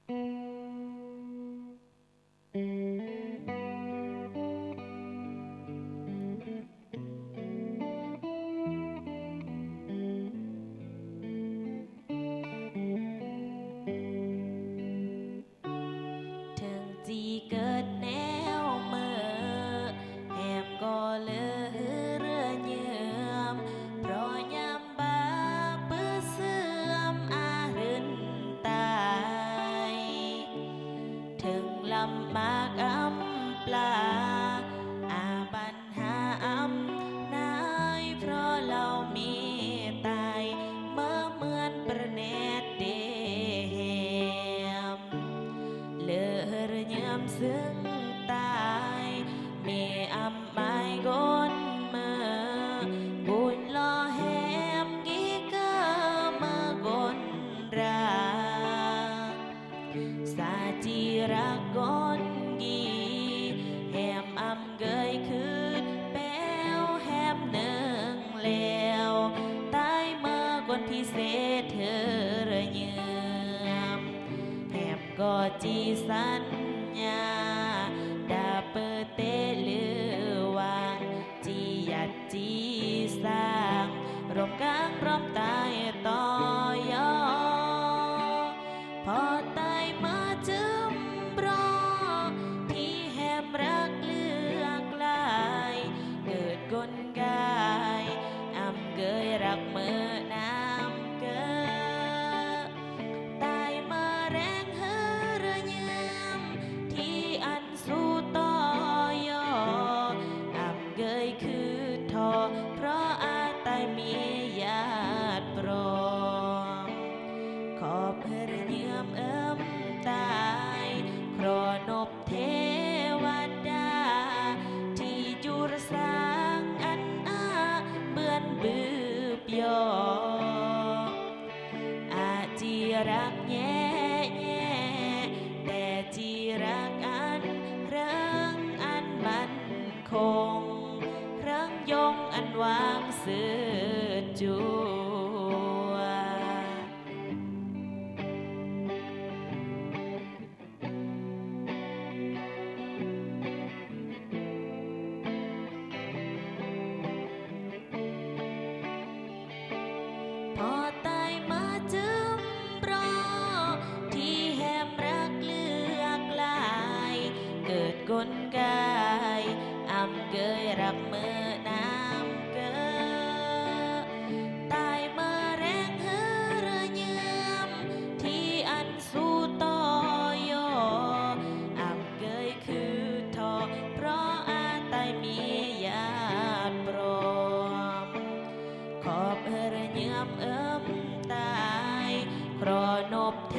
ถึงจีเกิดแนวเมื่อแหมก็เลือเรือเยื่อมเพราะยามบาเปื้อเสื่อมอารึนตายถึงลำมากอำปลาอาบันหาอำนายเพราะเรามีตายเมื่อเหมือนประเนตเดมเลือเยื่อมซึ่งตายมีอำไม่กนเมื่อบุญลอแหมกีเกอเมื่อกนราสาจีรักกนกีแหมอำเกยคืนแป้วแหมหนึ่งแล้วตายเมื่อกนพิเศษเธอระเยือมแหมก็จีสัญญาดาเปิดเตลือวางจีหยัดจีสร้างร่มกลางร่มตายต่อยอพอตายมาจึมรอที่แหมรักเลือกลายเกิดกลกายอำเกยรักเมื่อน้ำเกอตายมาแรงเฮระเยือมที่อันสู้ต่อยออำเกยคือทอเพราะอาตายมีญาติปรองขอบเฮระเยือมตายครอนบเทวดาที่จุรสร้างอันอาเบือนบืบยออาจีรักแย่แย่แต่จีรักอันเริงอันมันคงเริงยงอันวางสืดจัวพอตายมาจึมรอที่แหมรักเลือกลายเกิดกลกายอำเกยรักเมื่อน้ำเกอตายเมื่อแรงเฮระเยือมที่อันสู้ต่อยออำเกยคือทอเพราะอาตายมีญาติปรองขอบเฮระเยือมตายครอนบเท